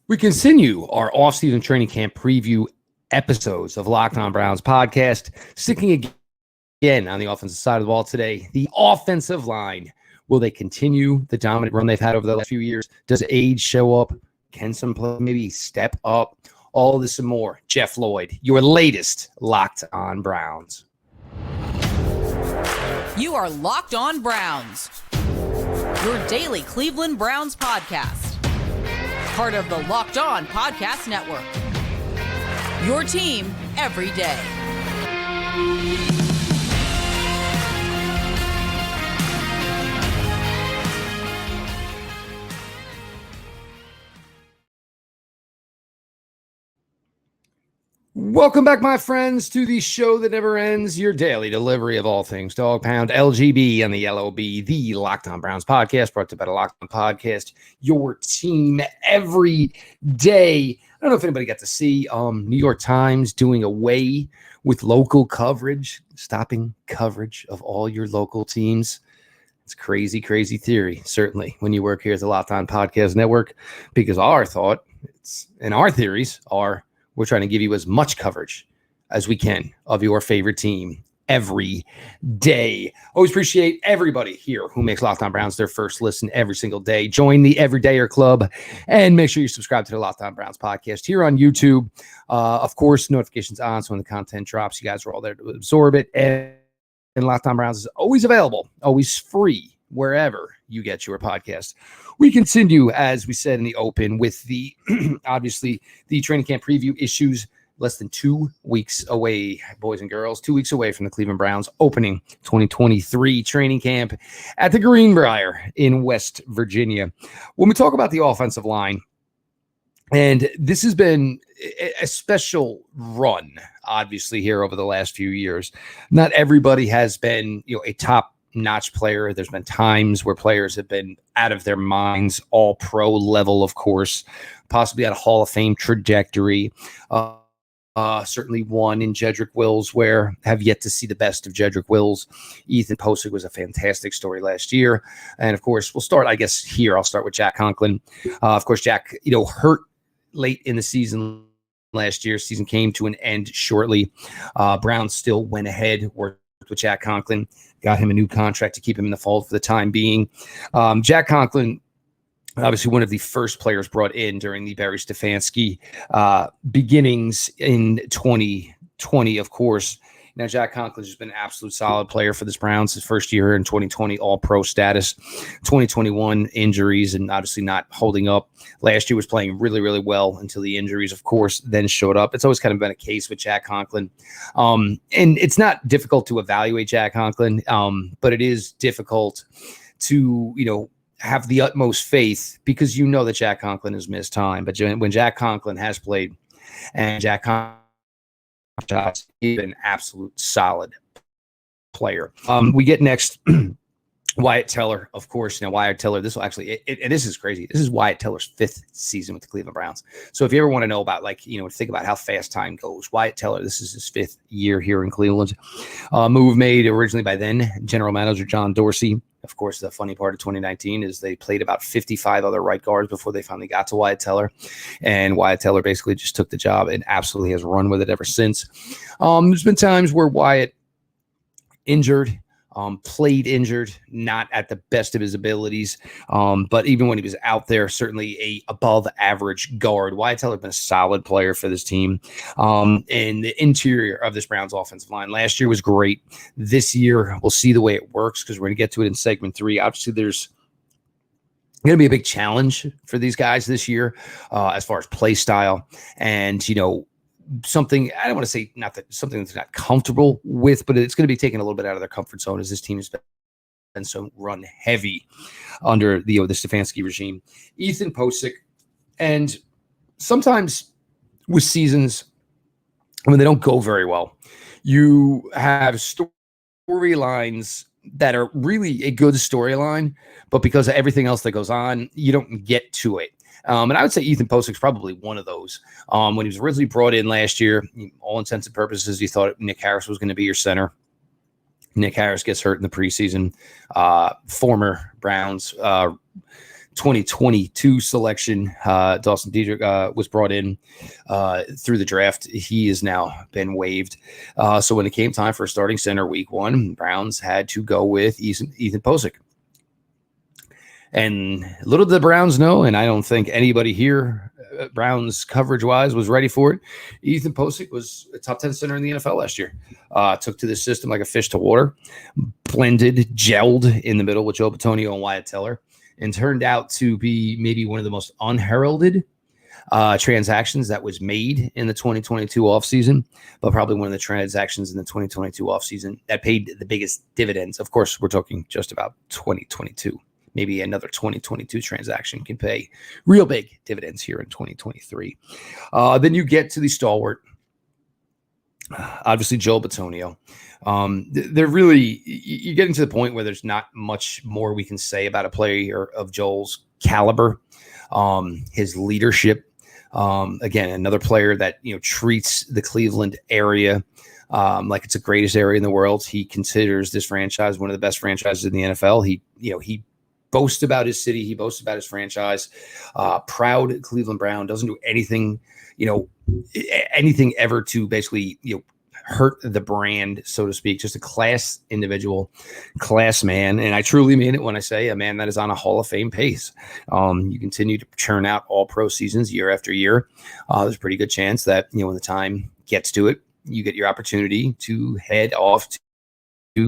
We continue our off-season training camp preview episodes of Locked On Browns podcast, sticking again on the offensive side of the ball today. The offensive line. Will they continue the dominant run they've had over the last few years? Does age show up? Can some play maybe step up? All this and more. Jeff Lloyd, your latest Locked On Browns. You are Locked On Browns, your daily Cleveland Browns podcast. Part of the Locked On Podcast Network. Your team every day. Welcome back, my friends, to the show that never ends, your daily delivery of all things Dog Pound, LGB, and the LOB, the Locked On Browns podcast, brought to you by the Locked On Podcast, your team every day. I don't know if anybody got to see New York Times doing away with local coverage, stopping coverage of all your local teams. It's crazy, crazy theory, certainly, when you work here at the Locked On Podcast Network, because our thought and our theories are we're trying to give you as much coverage as we can of your favorite team every day. Always appreciate everybody here who makes Locked On Browns their first listen every single day. Join the Everydayer Club and make sure you subscribe to the Locked On Browns podcast here on YouTube. Of course, notifications on, so when the content drops, you guys are all there to absorb it. And Locked On Browns is always available, always free, wherever you get your podcast. We continue, as we said in the open, with the obviously the training camp preview issues. Less than 2 weeks away, boys and girls, 2 weeks away from the Cleveland Browns opening 2023 training camp at the Greenbrier in West Virginia. When we talk about the offensive line, and this has been a special run, obviously, here over the last few years. Not everybody has been, a top-notch player. There's been times where players have been out of their minds, all pro level, of course, possibly at a Hall of Fame trajectory. Certainly one in Jedrick Wills, where have yet to see the best of Jedrick Wills. Ethan Pocic was a fantastic story last year. And of course, we'll start, I guess, here. I'll start with Jack Conklin. Of course, Jack, hurt late in the season last year. Season came to an end shortly. Browns still went ahead, worked with Jack Conklin, got him a new contract to keep him in the fold for the time being. Jack Conklin, obviously one of the first players brought in during the Barry Stefanski beginnings in 2020, of course. Now, Jack Conklin has been an absolute solid player for this Browns. His first year in 2020, all-pro status. 2021, injuries and obviously not holding up. Last year was playing really, really well until the injuries, of course, then showed up. It's always kind of been a case with Jack Conklin. And it's not difficult to evaluate Jack Conklin, but it is difficult to, have the utmost faith because that Jack Conklin has missed time. But when Jack Conklin has played and Jack Conklin shots, he's been an absolute solid player. We get next Wyatt Teller, of course. Wyatt Teller, this will actually, and this is crazy. This is Wyatt Teller's fifth season with the Cleveland Browns. So if you ever want to know about, think about how fast time goes, Wyatt Teller, this is his fifth year here in Cleveland. Move made originally by then general manager John Dorsey. Of course, the funny part of 2019 is they played about 55 other right guards before they finally got to Wyatt Teller. And Wyatt Teller basically just took the job and absolutely has run with it ever since. There's been times where Wyatt injured, played injured, not at the best of his abilities. But even when he was out there, certainly a above average guard. Wyatt Teller has been a solid player for this team. And the interior of this Browns offensive line last year was great. This year, we'll see the way it works because we're going to get to it in segment 3. Obviously, there's going to be a big challenge for these guys this year as far as play style. And, something I don't want to say something that's not comfortable with, but it's going to be taken a little bit out of their comfort zone as this team has been so run heavy under the Stefanski regime. Ethan Pocic, and sometimes with seasons when they don't go very well, you have storylines that are really a good storyline, but because of everything else that goes on, you don't get to it. And I would say Ethan Pocic is probably one of those. When he was originally brought in last year, all intents and purposes, you thought Nick Harris was going to be your center. Nick Harris gets hurt in the preseason. Former Browns 2022 selection. Dawson Jedrick was brought in through the draft. He has now been waived. So when it came time for a starting center week 1, Browns had to go with Ethan Pocic. And little did the Browns know, and I don't think anybody here, Browns coverage-wise, was ready for it. Ethan Pocic was a top 10 center in the NFL last year. Took to the system like a fish to water, blended, gelled in the middle with Joe Bitonio and Wyatt Teller, and turned out to be maybe one of the most unheralded transactions that was made in the 2022 offseason, but probably one of the transactions in the 2022 offseason that paid the biggest dividends. Of course, we're talking just about 2022. Maybe another 2022 transaction can pay real big dividends here in 2023. Then you get to the stalwart, obviously Joe Bitonio. They're really, you're getting to the point where there's not much more we can say about a player of Joel's caliber, his leadership. Again, another player that, treats the Cleveland area like it's the greatest area in the world. He considers this franchise one of the best franchises in the NFL. He boasts about his city. He boasts about his franchise. Proud Cleveland Brown, doesn't do anything, anything ever to basically, hurt the brand, so to speak. Just a class individual, class man. And I truly mean it when I say a man that is on a Hall of Fame pace. You continue to churn out all pro seasons year after year. There's a pretty good chance that, when the time gets to it, you get your opportunity to head off to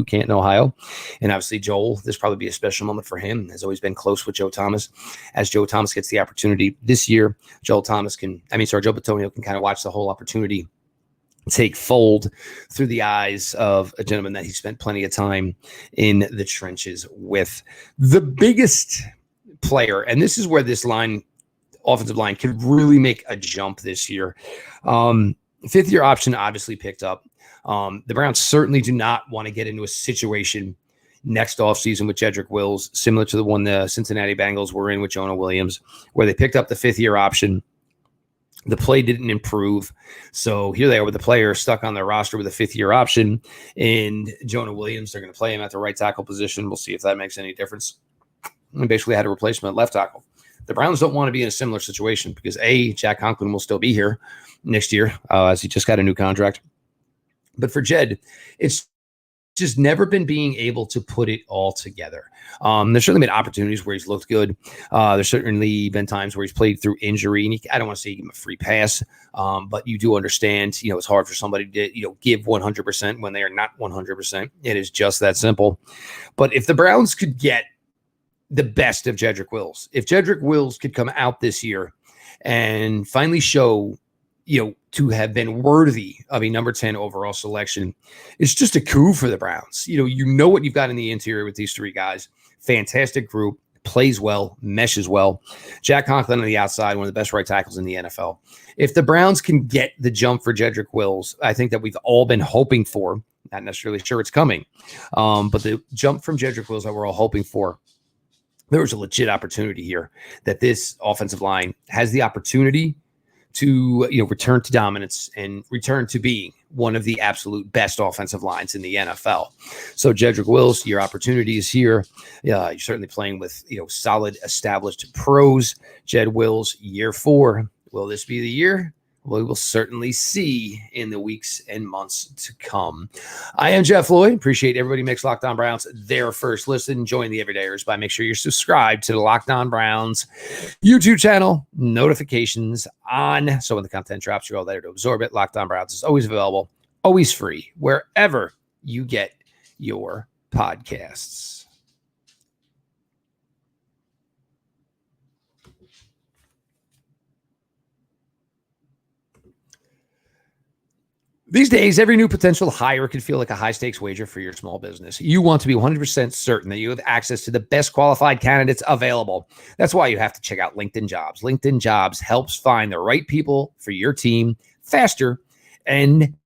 Canton, Ohio. And obviously Joel, this probably be a special moment for him. Has always been close with Joe Thomas. As Joe Thomas gets the opportunity this year, Joe Bitonio can kind of watch the whole opportunity take fold through the eyes of a gentleman that he spent plenty of time in the trenches with. The biggest player, and this is where this offensive line could really make a jump this year. 5th-year option obviously picked up. The Browns certainly do not want to get into a situation next offseason with Jedrick Wills, similar to the one the Cincinnati Bengals were in with Jonah Williams, where they picked up the 5th-year option. The play didn't improve. So here they are with the player stuck on their roster with a 5th-year option. And Jonah Williams, they're going to play him at the right tackle position. We'll see if that makes any difference. And basically had a replacement at left tackle. The Browns don't want to be in a similar situation because, Jack Conklin will still be here next year as he just got a new contract. But for Jed, it's just never been being able to put it all together. There's certainly been opportunities where he's looked good. There's certainly been times where he's played through injury, and I don't want to say give him a free pass, but you do understand, it's hard for somebody to, give 100% when they are not 100%. It is just that simple. But if the Browns could get the best of Jedrick Wills, if Jedrick Wills could come out this year and finally show, to have been worthy of a number 10 overall selection, it's just a coup for the Browns. You know what you've got in the interior with these 3 guys. Fantastic group, plays well, meshes well. Jack Conklin on the outside, one of the best right tackles in the NFL. If the Browns can get the jump for Jedrick Wills, I think that we've all been hoping for, not necessarily sure it's coming, but the jump from Jedrick Wills that we're all hoping for, there was a legit opportunity here that this offensive line has the opportunity to return to dominance and return to being one of the absolute best offensive lines in the NFL. So Jedrick Wills, your opportunity is here. You're certainly playing with solid established pros. Jed Wills, year 4. Will this be the year? We will certainly see in the weeks and months to come. I am Jeff Lloyd. Appreciate everybody who makes Locked On Browns their first listen. Join the Everydayers by make sure you're subscribed to the Locked On Browns YouTube channel. Notifications on. So when the content drops, you're all there to absorb it. Locked On Browns is always available, always free, wherever you get your podcasts. These days, every new potential hire can feel like a high-stakes wager for your small business. You want to be 100% certain that you have access to the best qualified candidates available. That's why you have to check out LinkedIn Jobs. LinkedIn Jobs helps find the right people for your team faster and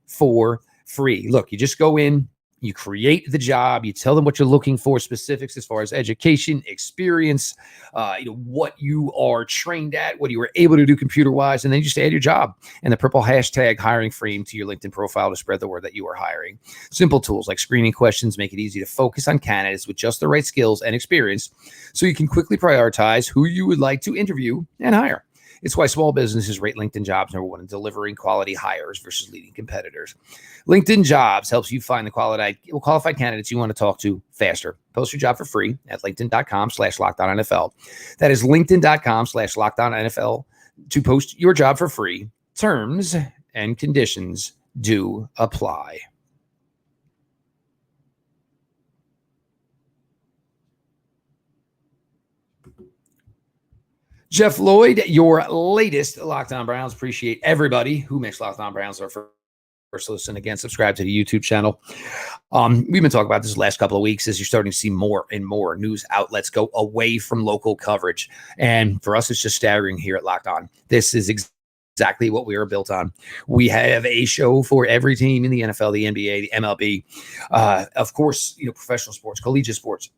for free. Look, you just go in, You create the job. You tell them what you're looking for, specifics as far as education, experience, what you are trained at, what you were able to do computer-wise, and then you just add your job and the purple hashtag hiring frame to your LinkedIn profile to spread the word that you are hiring. Simple tools like screening questions make it easy to focus on candidates with just the right skills and experience so you can quickly prioritize who you would like to interview and hire. It's why small businesses rate LinkedIn Jobs #1 in delivering quality hires versus leading competitors. LinkedIn Jobs helps you find the qualified candidates you want to talk to faster. Post your job for free at linkedin.com/LockedOnNFL. That is linkedin.com/LockedOnNFL to post your job for free. Terms and conditions do apply. Jeff Lloyd, your latest Locked On Browns. Appreciate everybody who makes Locked On Browns their first listen. Again, subscribe to the YouTube channel. We've been talking about this the last couple of weeks as you're starting to see more and more news outlets go away from local coverage. And for us, it's just staggering here at Locked On. This is exactly what we are built on. We have a show for every team in the NFL, the NBA, the MLB, of course, professional sports, collegiate sports.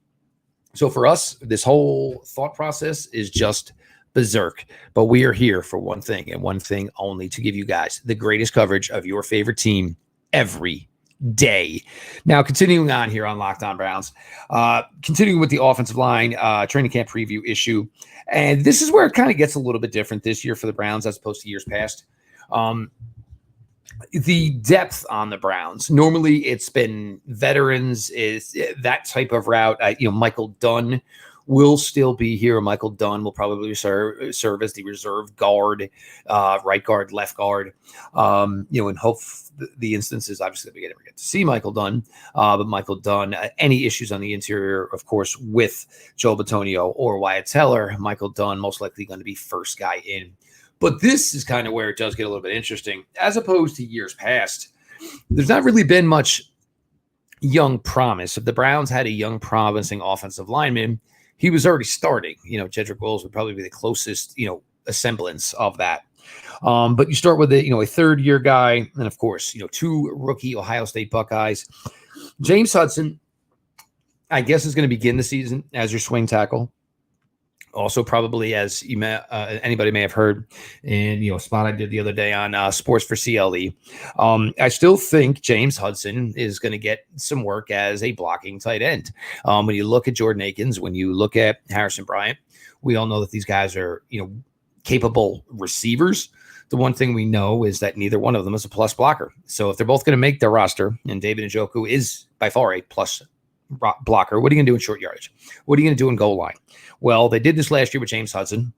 So for us, this whole thought process is just berserk, but we are here for one thing and one thing only, to give you guys the greatest coverage of your favorite team every day. Now, continuing on here on Locked On Browns, continuing with the offensive line training camp preview issue. And this is where it kind of gets a little bit different this year for the Browns as opposed to years past. The depth on the Browns, normally it's been veterans, is that type of route. Michael Dunn will still be here. Michael Dunn will probably serve as the reserve guard, right guard, left guard. In hope the instances, obviously, we never get to see Michael Dunn, but Michael Dunn, any issues on the interior, of course, with Joe Bitonio or Wyatt Teller, Michael Dunn most likely going to be first guy in. But this is kind of where it does get a little bit interesting. As opposed to years past, there's not really been much young promise. If the Browns had a young promising offensive lineman, he was already starting. Jedrick Wills would probably be the closest, a semblance of that. But you start with a third-year guy, and of course, two rookie Ohio State Buckeyes. James Hudson, I guess, is going to begin the season as your swing tackle. Also, probably, as anybody may have heard in a spot I did the other day on Sports for CLE, I still think James Hudson is going to get some work as a blocking tight end. When you look at Jordan Akins, when you look at Harrison Bryant, we all know that these guys are capable receivers. The one thing we know is that neither one of them is a plus blocker. So if they're both going to make their roster, and David Njoku is by far a plus blocker, what are you going to do in short yardage? What are you going to do in goal line? Well, they did this last year with James Hudson,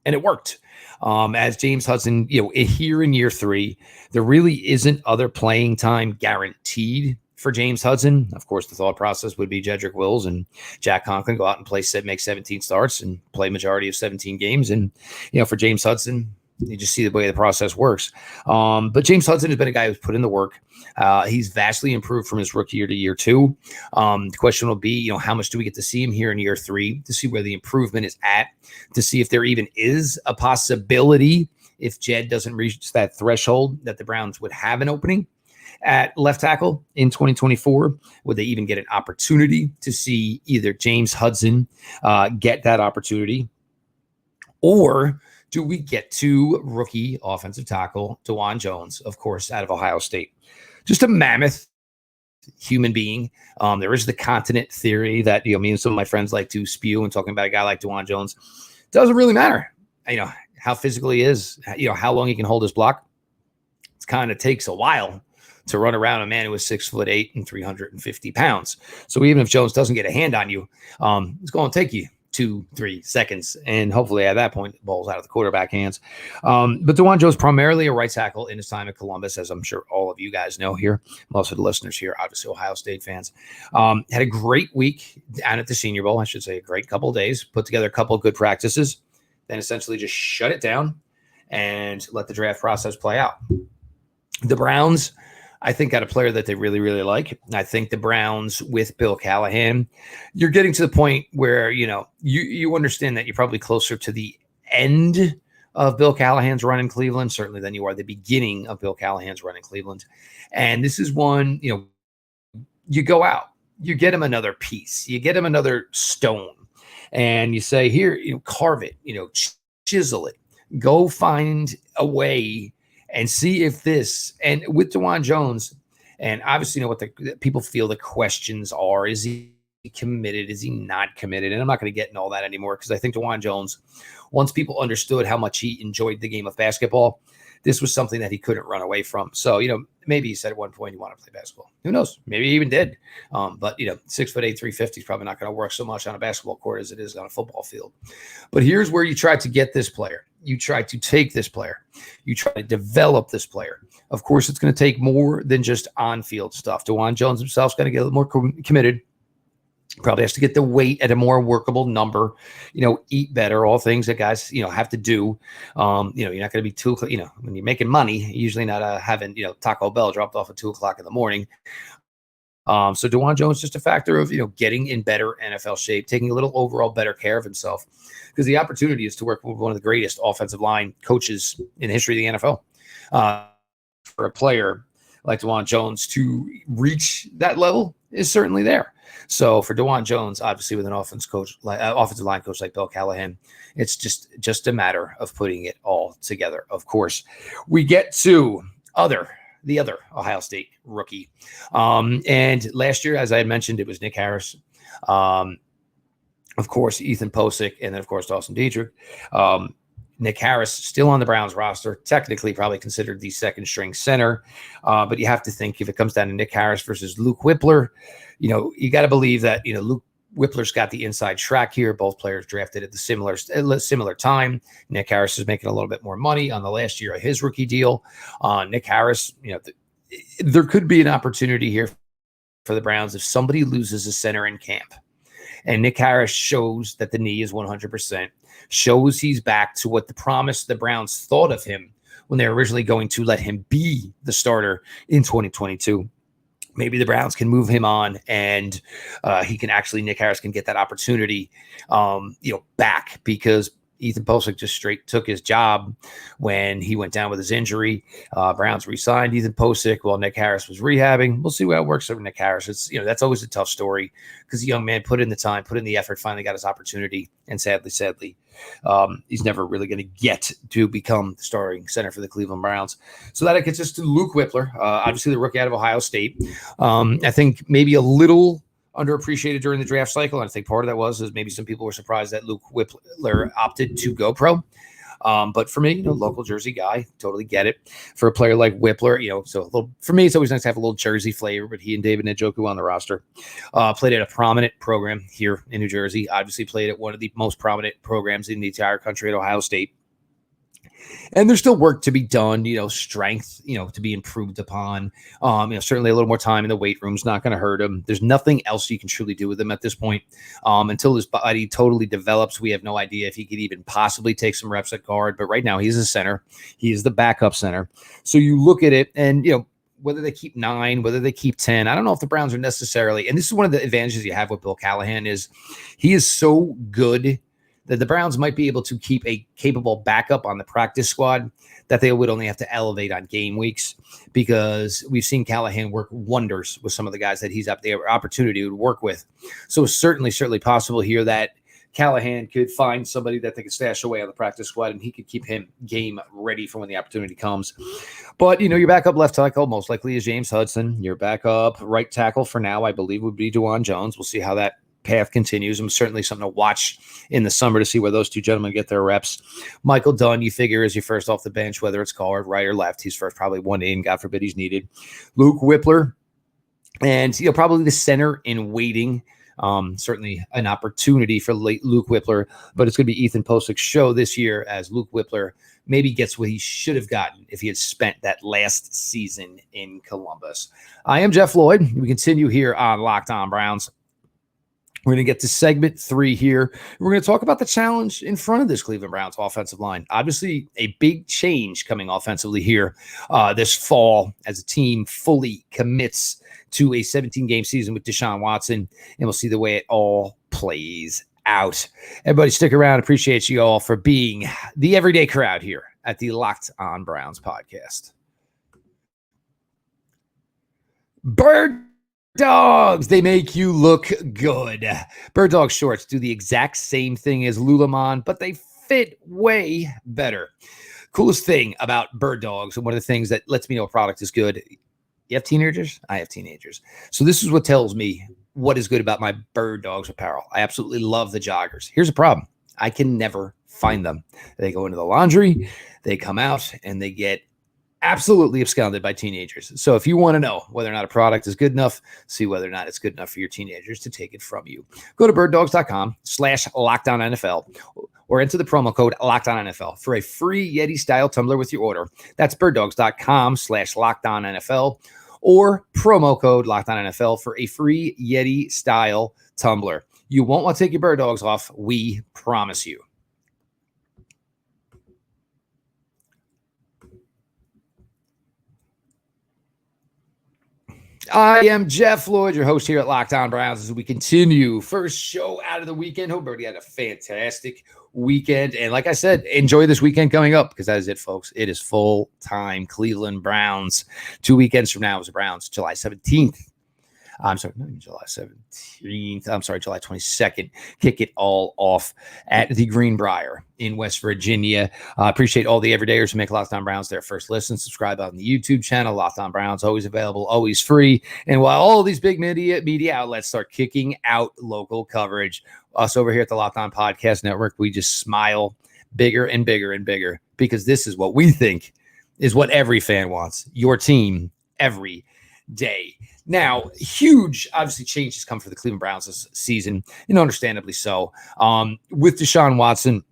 and it worked. As James Hudson, here in year 3, there really isn't other playing time guaranteed for James Hudson. Of course, the thought process would be Jedrick Wills and Jack Conklin go out and make 17 starts and play majority of 17 games. And, for James Hudson, you just see the way the process works. But James Hudson has been a guy who's put in the work. He's vastly improved from his rookie year to year 2. The question will be, how much do we get to see him here in year 3 to see where the improvement is at, to see if there even is a possibility, if Jed doesn't reach that threshold, that the Browns would have an opening at left tackle in 2024. Would they even get an opportunity to see either James Hudson get that opportunity, or do we get to rookie offensive tackle DeJuan Jones, of course, out of Ohio State? Just a mammoth human being. There is the continent theory that me and some of my friends like to spew and talking about a guy like DeJuan Jones. Doesn't really matter, how physical he is, how long he can hold his block. It kind of takes a while to run around a man who is 6'8" and 350 pounds. So even if Jones doesn't get a hand on you, it's going to take you 2-3 seconds, and hopefully at that point the ball's out of the quarterback hands. But DeJuan Jones, primarily a right tackle in his time at Columbus, as I'm sure all of you guys know here, most of the listeners here, obviously Ohio State fans. Had a great week down at the Senior Bowl, I should say, a great couple of days, put together a couple of good practices, then essentially just shut it down and let the draft process play out. The Browns, I think, got a player that they really, really like. I think the Browns with Bill Callahan, you're getting to the point where, you understand that you're probably closer to the end of Bill Callahan's run in Cleveland, certainly, than you are the beginning of Bill Callahan's run in Cleveland. And this is one, you go out, you get him another piece, you get him another stone, and you say, here, carve it, chisel it, go find a way and see if this, and with DeJuan Jones, and obviously, what the people feel the questions are, is he committed? Is he not committed? And I'm not going to get into all that anymore, because I think DeJuan Jones, once people understood how much he enjoyed the game of basketball, this was something that he couldn't run away from. So, maybe he said at one point he wanted to play basketball. Who knows? Maybe he even did. But 6'8", 350 is probably not going to work so much on a basketball court as it is on a football field. But here's where you try to get this player. You try to take this player. You try to develop this player. Of course, it's going to take more than just on-field stuff. DeJuan Jones himself is going to get a little more committed. Probably has to get the weight at a more workable number, eat better, all things that guys, have to do. You're not going to be too, when you're making money, you're usually not having, Taco Bell dropped off at 2:00 in the morning. So DeJuan Jones, just a factor of, getting in better NFL shape, taking a little overall better care of himself, because the opportunity is to work with one of the greatest offensive line coaches in the history of the NFL. For a player like DeJuan Jones to reach that level is certainly there. So for DeJuan Jones, obviously with an offensive line coach like Bill Callahan, it's just a matter of putting it all together. Of course, we get to the other Ohio State rookie. And last year, as I had mentioned, it was Nick Harris. Of course, Ethan Pocic, and then of course Dawson Jedrick. Nick Harris still on the Browns roster, technically probably considered the second string center. But you have to think, if it comes down to Nick Harris versus Luke Wypler, you got to believe that, Luke Wypler's got the inside track here. Both players drafted at the similar time. Nick Harris is making a little bit more money on the last year of his rookie deal. Nick Harris, there could be an opportunity here for the Browns if somebody loses a center in camp. And Nick Harris shows that the knee is 100%, shows he's back to what the promise the Browns thought of him when they were originally going to let him be the starter in 2022. Maybe the Browns can move him on, and Nick Harris can get that opportunity, back, because Ethan Pocic just straight took his job when he went down with his injury. Browns re-signed Ethan Pocic while Nick Harris was rehabbing. We'll see how it works for Nick Harris. It's, that's always a tough story, because the young man put in the time, put in the effort, finally got his opportunity. And sadly, he's never really going to get to become the starting center for the Cleveland Browns. So that gets us to Luke Wypler, obviously the rookie out of Ohio State. I think maybe a little underappreciated during the draft cycle. And I think part of that was maybe some people were surprised that Luke Wypler opted to go pro. But for me, local Jersey guy, totally get it. For a player like Wypler, for me, it's always nice to have a little Jersey flavor. But he and David Njoku on the roster, played at a prominent program here in New Jersey. Obviously, played at one of the most prominent programs in the entire country at Ohio State. And there's still work to be done, strength, to be improved upon. Certainly a little more time in the weight room is not going to hurt him. There's nothing else you can truly do with him at this point. Until his body totally develops, we have no idea if he could even possibly take some reps at guard. But right now he's a center. He is the backup center. So you look at it and, whether they keep 9, whether they keep 10, I don't know if the Browns are necessarily, and this is one of the advantages you have with Bill Callahan, is he is so good that the Browns might be able to keep a capable backup on the practice squad that they would only have to elevate on game weeks, because we've seen Callahan work wonders with some of the guys that he's up there opportunity to work with. So it's certainly possible here that Callahan could find somebody that they could stash away on the practice squad, and he could keep him game ready for when the opportunity comes. But, your backup left tackle most likely is James Hudson. Your backup right tackle for now, I believe, would be DeJuan Jones. We'll see how that path continues. And certainly something to watch in the summer to see where those two gentlemen get their reps. Michael Dunn, you figure, is your first off the bench, whether it's guard, right or left. He's first, probably one in. God forbid he's needed. Luke Wypler, and probably the center in waiting. Certainly an opportunity for Luke Wypler, but it's going to be Ethan Posic's show this year, as Luke Wypler maybe gets what he should have gotten if he had spent that last season in Columbus. I am Jeff Lloyd. We continue here on Locked On Browns. We're going to get to segment 3 here. We're going to talk about the challenge in front of this Cleveland Browns offensive line. Obviously, a big change coming offensively here this fall as a team fully commits to a 17-game season with Deshaun Watson, and we'll see the way it all plays out. Everybody stick around. Appreciate you all for being the everyday crowd here at the Locked On Browns podcast. Bird Dogs, they make you look good. Bird Dog shorts do the exact same thing as Lululemon, but they fit way better. Coolest thing about Bird Dogs, and one of the things that lets me know a product is good. You have teenagers? I have teenagers. So this is what tells me what is good about my Bird Dogs apparel. I absolutely love the joggers. Here's a problem. I can never find them. They go into the laundry, they come out, and they get absolutely absconded by teenagers. So if you want to know whether or not a product is good enough, see whether or not it's good enough for your teenagers to take it from you. Go to birddogs.com/LockedOnNFL or enter the promo code LockedOnNFL for a free Yeti style tumbler with your order. That's birddogs.com/LockedOnNFL or promo code LockedOnNFL for a free Yeti style tumbler. You won't want to take your Bird Dogs off. We promise you. I am Jeff Lloyd, your host here at Locked On Browns, as we continue. First show out of the weekend. Hope everybody had a fantastic weekend. And like I said, enjoy this weekend coming up, because that is it, folks. It is full-time Cleveland Browns. 2 weekends from now is the Browns, July 17th. I'm sorry, not even July 17th. I'm sorry, July 22nd. Kick it all off at the Greenbrier in West Virginia. Appreciate all the everydayers who make Locked On Browns their first listen. Subscribe on the YouTube channel. Locked On Browns, always available, always free. And while all these big media outlets start kicking out local coverage, us over here at the Locked On Podcast Network, we just smile bigger and bigger and bigger, because this is what we think is what every fan wants. Your team every day. Now, huge, obviously, changes come for the Cleveland Browns this season, and understandably so. With Deshaun Watson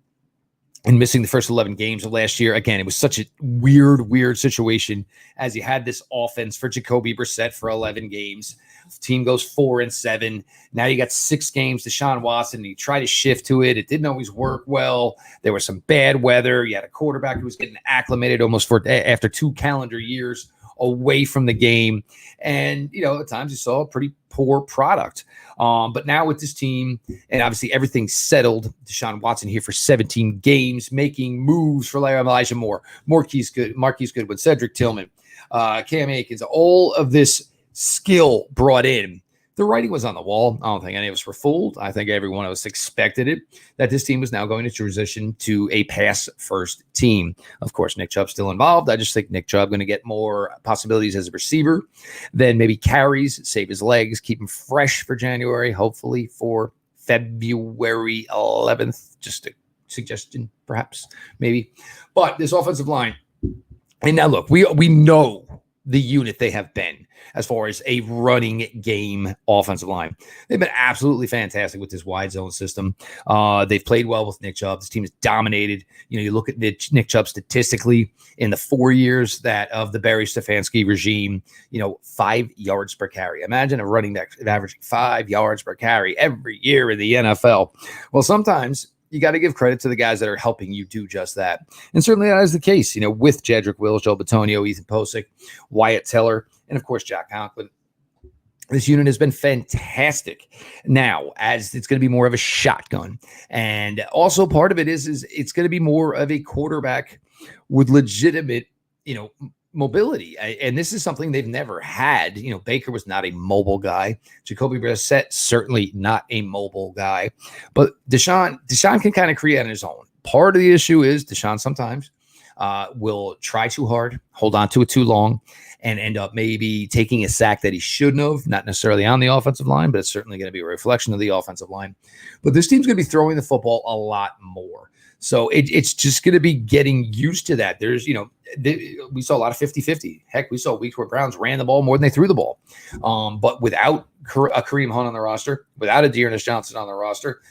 and missing the first 11 games of last year, again, it was such a weird situation, as you had this offense for Jacoby Brissett for 11 games. The team goes 4-7. Now you got 6 games, Deshaun Watson, and you try to shift to it. It didn't always work well. There was some bad weather. You had a quarterback who was getting acclimated almost after 2 calendar years away from the game. And, at times you saw a pretty poor product. But now with this team, and obviously everything's settled, Deshaun Watson here for 17 games, making moves for Elijah Moore, Marquise Goodwin, Cedric Tillman, Cam Akins, all of this skill brought in. The writing was on the wall. I don't think any of us were fooled. I think every one of us expected it, that this team was now going to transition to a pass-first team. Of course, Nick Chubb's still involved. I just think Nick Chubb going to get more possibilities as a receiver than maybe carries, save his legs, keep him fresh for January, hopefully for February 11th. Just a suggestion, perhaps, maybe. But this offensive line, and now look, we know the unit they have been as far as a running game offensive line. They've been absolutely fantastic with this wide zone system. They've played well with Nick Chubb. This team has dominated. You look at Nick Chubb statistically in the 4 years that of the Barry Stefanski regime, 5 yards per carry. Imagine a running back averaging 5 yards per carry every year in the NFL. Well, sometimes you got to give credit to the guys that are helping you do just that. And certainly that is the case, with Jedrick Wills, Joe Bitonio, Ethan Pocic, Wyatt Teller, and of course, Jack Conklin. This unit has been fantastic. Now, as it's going to be more of a shotgun. And also part of it is it's going to be more of a quarterback with legitimate, mobility. And this is something they've never had. Baker was not a mobile guy. Jacoby Brissett, certainly not a mobile guy. But Deshaun can kind of create on his own. Part of the issue is Deshaun sometimes will try too hard, hold on to it too long, and end up maybe taking a sack that he shouldn't have, not necessarily on the offensive line, but it's certainly going to be a reflection of the offensive line. But this team's going to be throwing the football a lot more. So it's just going to be getting used to that. There's, we saw a lot of 50-50. Heck, we saw weeks where Browns ran the ball more than they threw the ball. But without a Kareem Hunt on the roster, without a Dearness Johnson on the roster,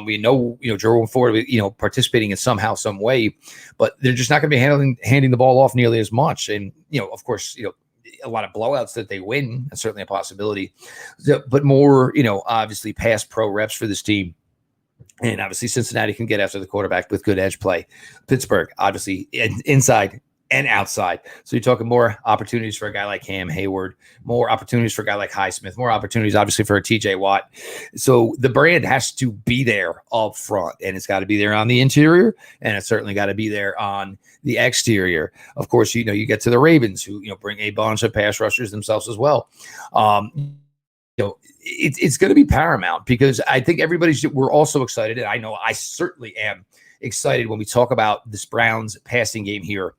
we know, Jerome Ford, participating in somehow, some way, but they're just not going to be handing the ball off nearly as much. And, of course, a lot of blowouts that they win. That's certainly a possibility. But more, obviously pass pro reps for this team. And obviously Cincinnati can get after the quarterback with good edge play. Pittsburgh, obviously, inside and outside. So you're talking more opportunities for a guy like Cam Hayward, more opportunities for a guy like Highsmith, more opportunities, obviously, for a TJ Watt. So the brand has to be there up front, and it's got to be there on the interior, and it's certainly got to be there on the exterior. Of course, you get to the Ravens, who, bring a bunch of pass rushers themselves as well. it's going to be paramount, because I think we're also excited. And I know I certainly am excited when we talk about this Browns passing game here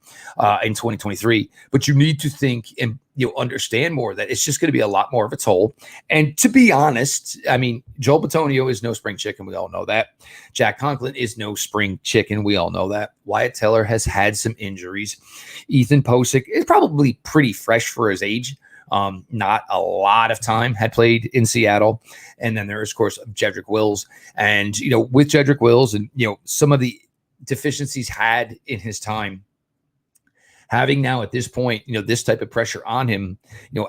in 2023, but you need to think and understand more that it's just going to be a lot more of a toll. And to be honest, I mean, Joel Bitonio is no spring chicken. We all know that. Jack Conklin is no spring chicken. We all know that. Wyatt Teller has had some injuries. Ethan Pocic is probably pretty fresh for his age. Not a lot of time had played in Seattle. And then there is, of course, Jedrick Wills. And, with Jedrick Wills and, some of the deficiencies had in his time, having now at this point, this type of pressure on him,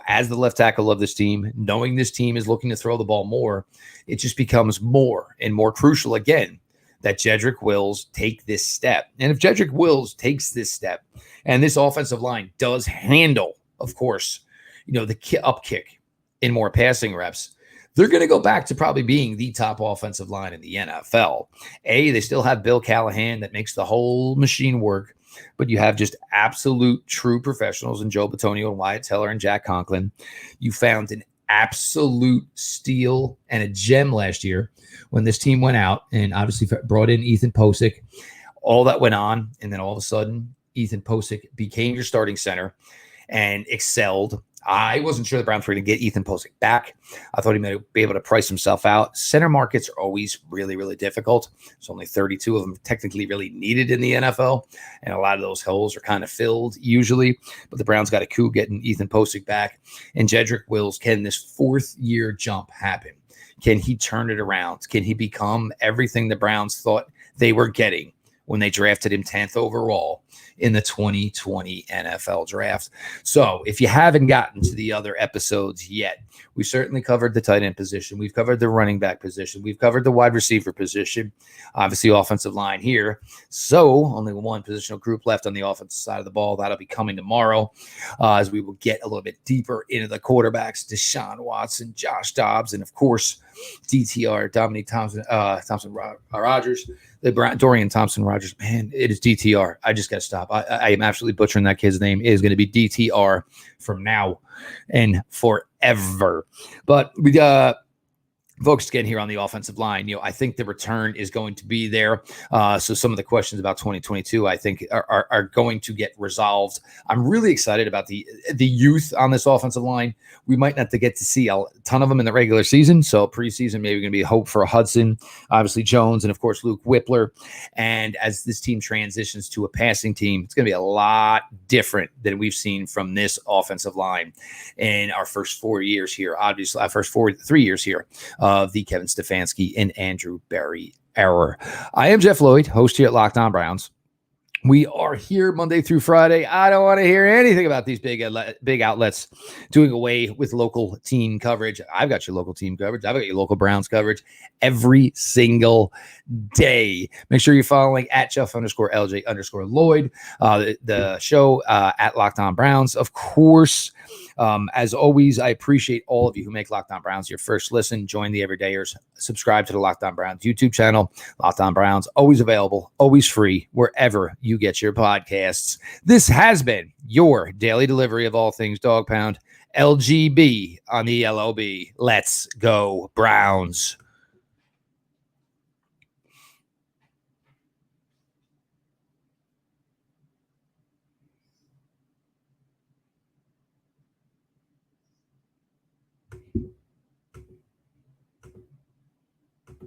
as the left tackle of this team, knowing this team is looking to throw the ball more, it just becomes more and more crucial again that Jedrick Wills take this step. And if Jedrick Wills takes this step and this offensive line does handle, of course, the up kick in more passing reps, they're going to go back to probably being the top offensive line in the NFL. They still have Bill Callahan that makes the whole machine work, but you have just absolute true professionals in Joe Bitonio and Wyatt Teller and Jack Conklin. You found an absolute steal and a gem last year when this team went out and obviously brought in Ethan Pocic. All that went on, and then all of a sudden, Ethan Pocic became your starting center and excelled. I wasn't sure the Browns were going to get Ethan Pocic back. I thought he might be able to price himself out. Center markets are always really, really difficult. There's only 32 of them technically really needed in the NFL, and a lot of those holes are kind of filled usually. But the Browns got a coup getting Ethan Pocic back. And Jedrick Wills, can this fourth-year jump happen? Can he turn it around? Can he become everything the Browns thought they were getting when they drafted him 10th overall in the 2020 NFL draft? So if you haven't gotten to the other episodes yet, we certainly covered the tight end position. We've covered the running back position. We've covered the wide receiver position, obviously offensive line here. So only one positional group left on the offensive side of the ball. That'll be coming tomorrow as we will get a little bit deeper into the quarterbacks, Deshaun Watson, Josh Dobbs, and of course, DTR, Dominique Rogers. Dorian Thompson-Rogers, man, it is DTR. I just got to stop. I am absolutely butchering that kid's name. It is going to be DTR from now and forever. But we focused again here on the offensive line. I think the return is going to be there. So some of the questions about 2022, I think, are going to get resolved. I'm really excited about the youth on this offensive line. We might not get to see a ton of them in the regular season. So preseason, maybe going to be a hope for Hudson, obviously Jones, and of course, Luke Wypler. And as this team transitions to a passing team, it's going to be a lot different than we've seen from this offensive line in our first 4 years here. Obviously, our first 3 years here of the Kevin Stefanski and Andrew Berry era. I am Jeff Lloyd, host here at Locked On Browns. We are here Monday through Friday. I don't want to hear anything about these big outlets doing away with local team coverage. I've got your local team coverage. I've got your local Browns coverage every single day. Make sure you're following at Jeff_LJ_Lloyd, the show at Locked On Browns. Of course, as always, I appreciate all of you who make Locked On Browns your first listen. Join the Everydayers. Subscribe to the Locked On Browns YouTube channel. Locked On Browns, always available, always free, wherever you get your podcasts. This has been your daily delivery of all things Dog Pound. LGB on the LOB. Let's go, Browns.